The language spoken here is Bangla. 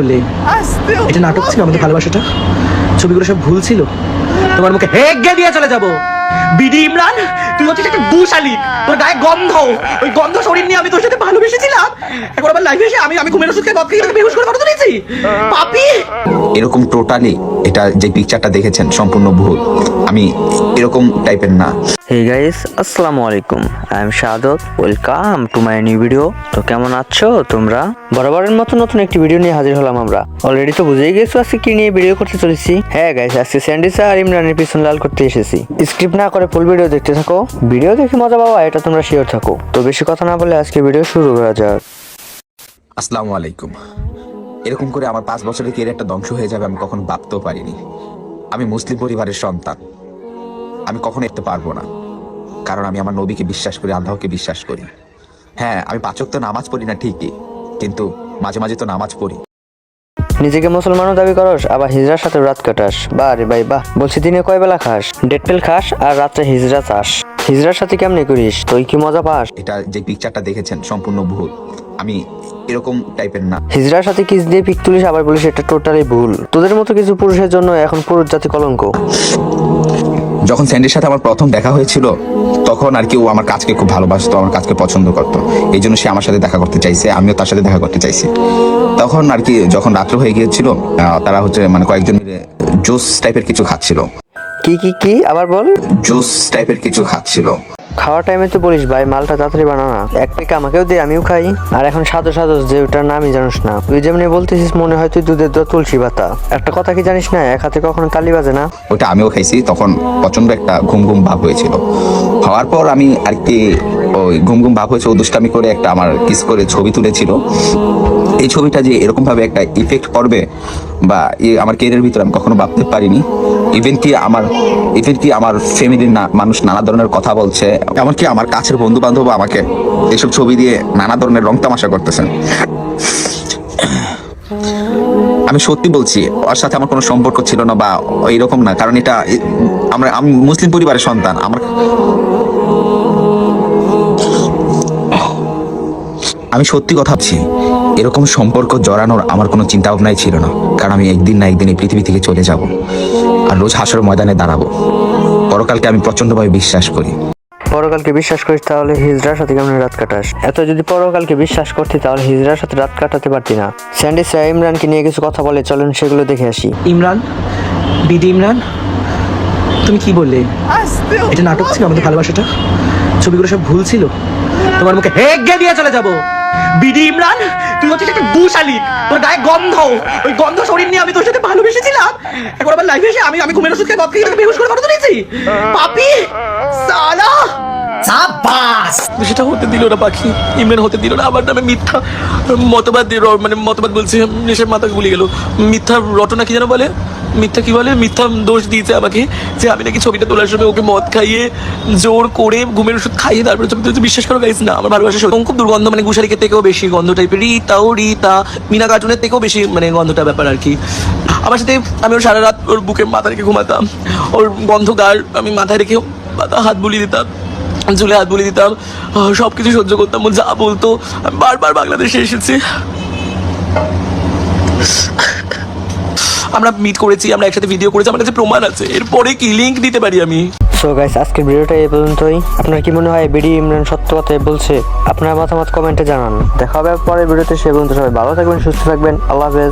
বললে এটা নাটক ছিল, আমাদের ভালোবাসাটা ছবিগুলো সব ভুল ছিল। তোমার মুখে হেগে দিয়ে চলে যাব। বিডি ইমরান, তুই হচ্ছিস একটা দুশালিক, তোর গায়ে গন্ধ, ওই গন্ধ শরীর নিয়ে আমি তোর সাথে ভালোবেসেছিলাম। একবার আবার লাইফে এসে আমি ঘুমের ওষুধ খেয়ে মদ খেয়ে বেহুশ করে ফটো তুলেছি। পাপি এরকম টোটালি এটা যে পিকচারটা দেখেছেন সম্পূর্ণ ভুল। আমি এরকম টাইপের না। হে গাইস, আসসালামু আলাইকুম। I am Shahadat, welcome to my new video. তো কেমন আছো তোমরা? বরাবরের মতো নতুন একটি ভিডিও নিয়ে হাজির হলাম আমরা। অলরেডি তো বুঝেই গেছো আজকে কি নিয়ে ভিডিও করতে চলেছি। হ্যাঁ গাইস, আজকে স্যান্ডিসা আর ইমরানের পিছন লাল করতে এসেছি। স্ক্রিপ্ট না করে ফুল ভিডিও দেখতে থাকো, ভিডিও দেখে মজা পাওয়া এটা তোমরা শিওর থাকো। তো বেশি কথা না বলে আজকে ভিডিও শুরু করা যাক। আসসালামু আলাইকুম। এরকম করে আমার 5 বছরের ক্যারিয়ারটা ধ্বংস হয়ে যাবে আমি কখনো ভাবতেও পারিনি। আমি মুসলিম পরিবারের সন্তান, আমি কখনো এতে পারবো না, কারণ আমি আমার নবীকে বিশ্বাস করি, আল্লাহকে বিশ্বাস করি। হ্যাঁ, আমি 5 ওয়াক্ত নামাজ পড়ি না ঠিকই, কিন্তু মাঝে মাঝে তো নামাজ পড়ি। নিজেকে মুসলমানও দাবি করস, আবার হিজড়ার সাথে রাত কাটাস। বাহ রে ভাই বাহ। বলছি দিনে কয় বেলা খাস? ডেট পেল খাস আর রাত্রে হিজড়া চাস। হিজড়ার সাথে কেমনে করিস? তুই কি মজা পাস? এটা যে পিকচারটা দেখেছেন সম্পূর্ণ ভুল। আমি এরকম টাইপের না। হিজড়ার সাথে কিস দিয়ে পিক তুলিস, আবার বলিস এটা টোটালি ভুল। তোদের মতো কিছু পুরুষের জন্য এখন পুরুষ জাতি কলঙ্ক। যখন স্যান্ডির সাথে আমার প্রথম দেখা হয়েছিল তখন আর কি ও আমার কাজকে খুব ভালোবাসতো, আমার কাজকে পছন্দ করতো, এই জন্য সে আমার সাথে দেখা করতে চাইছে, আমিও তার সাথে দেখা করতে চাইছি। তখন আর কি যখন রাত্র হয়ে গিয়েছিল তারা হচ্ছে মানে কয়েকজন মিলে জুস টাইপের কিছু খাচ্ছিল। কি কি কি আবার বল? জুস টাইপের কিছু খাচ্ছিল। খাওয়ার টাইমে তো বলিস ভাই মালটা তাড়াতাড়ি বানানা, এক পেকে আমাকেও দে আমিও খাই। আর এখন সাদো সাদো যে ওটার নামই জানিস না, তুই যেমনি বলতেছিস মনে হয় তুই দুধের দোয়া তুলসী পাতা। একটা কথা কি জানিস না, এক হাতে কখনো তালি বাজে না। ওটা আমিও খাইছি, তখন প্রচন্ড একটা ঘুম ঘুম ভাব হয়েছিল। হওয়ার পর আমি আর কি ওই ঘুম ঘুম ভাব হয়েছে, ও দুষ্টামি করে একটা আমার কিস করে ছবি তুলেছিল। এই ছবিটা যে এরকম ভাবে একটা ইফেক্ট করবে বা আমার কেরিয়ারের ভিতরে আমি কখনো ভাবতে পারিনি। ইভেন কি আমার ফ্যামিলির মানুষ নানা ধরনের কথা বলছে, এমনকি আমার কাছের বন্ধু বান্ধব আমাকে এসব ছবি দিয়ে নানা ধরনের রং তামাশা করতেছেন। আমি সত্যি বলছি, ওর সাথে আমার কোনো সম্পর্ক ছিল না বা এইরকম না, কারণ এটা আমি মুসলিম পরিবারের সন্তান। আমি সত্যি কথা ভাবছি, এরকম সম্পর্ক জড়ানোর আমার কোনো চিন্তা ভাবনাই ছিল না, কারণ আমি একদিন না একদিন এই পৃথিবী থেকে চলে যাব আর রোজ হাসরের ময়দানে দাঁড়াবো। পরকালকে আমি প্রচন্ডভাবে বিশ্বাস করি। পরকালকে বিশ্বাস করিস তাহলে হিজড়ার সাথে কেমন রাত কাটাস? এত যদি পরকালকে বিশ্বাস করতি তাহলে হিজড়ার সাথে রাত কাটাতে পারতি না। স্যান্ডিসা ইমরানকে নিয়ে কিছু কথা বলে, চলেন সেগুলো দেখে আসি। ইমরান, বিডি ইমরান, তুমি কি বললে এটা নাটক ছিল, আমাদের ভালোবাসাটা ছবিগুলো সব ভুল ছিল। তোমার মুখে হেগে দিয়ে চলে যাব। বিডি ইমরান, তুই হচ্ছিস একটা দুশালিক, তোর গায়ে গন্ধ, ওই গন্ধ শরীর নিয়ে আমি তোর সাথে ভালোবেসেছিলাম। একবার আবার লাইফে এসে আমি ঘুমের ওষুধ খেয়ে মদ খেয়ে বেহুশ করে ফটো তুলেছি। পাপি সালা সাবাস। সেটা হতে দিল না পাখি, ইমরান হতে দিল না। আমার নামে মিথ্যা মতবাদ মানে মতবাদ বলছি, নেশার মাথা ভুলে গেল। মিথ্যা রটনা কি যেন বলে, মিথ্যা কি বলে, মিথ্যা দোষ দিয়েছে আমাকে যে আমি নাকি ছবিটা তোলার সময় ওকে মদ খাইয়ে জোর করে ঘুমের ওষুধ খাইয়ে তারপরে ছবি তুলতে। বিশ্বাস করো গাইস না, আমার ভালোবাসা সত্যি খুব দুর্গন্ধ, মানে গুশারিকের থেকেও বেশি গন্ধ টাইপের। রিতা মিনা কার্টুনের থেকেও বেশি মানে গন্ধটা ব্যাপার আর কি। আমার সাথে আমি ওর সারা রাত ওর বুকে মাথা রেখে ঘুমাতাম, ওর গন্ধ গার আমি মাথায় রেখে হাত বুলিয়ে দিতাম, ঝুলে হাত বুলিয়ে দিতাম, সব কিছু সহ্য করতাম। ও যা বলতো, আমি বারবার বাংলাদেশে এসেছি, আমরা মিট করেছি, আমরা একসাথে ভিডিও করেছি, আমার কাছে প্রমাণ আছে। এরপরে কি লিংক দিতে পারি আমি? সো গাইস, আজকের ভিডিওটা এই পর্যন্তই। আপনার কি মনে হয় বিডি ইমরান সত্য কথাই বলছে? আপনার মতামত কমেন্টে জানান। দেখা হবে পরের ভিডিওতে, সে পর্যন্ত সবাই ভালো থাকবেন, সুস্থ থাকবেন। আল্লাহ হাফেজ।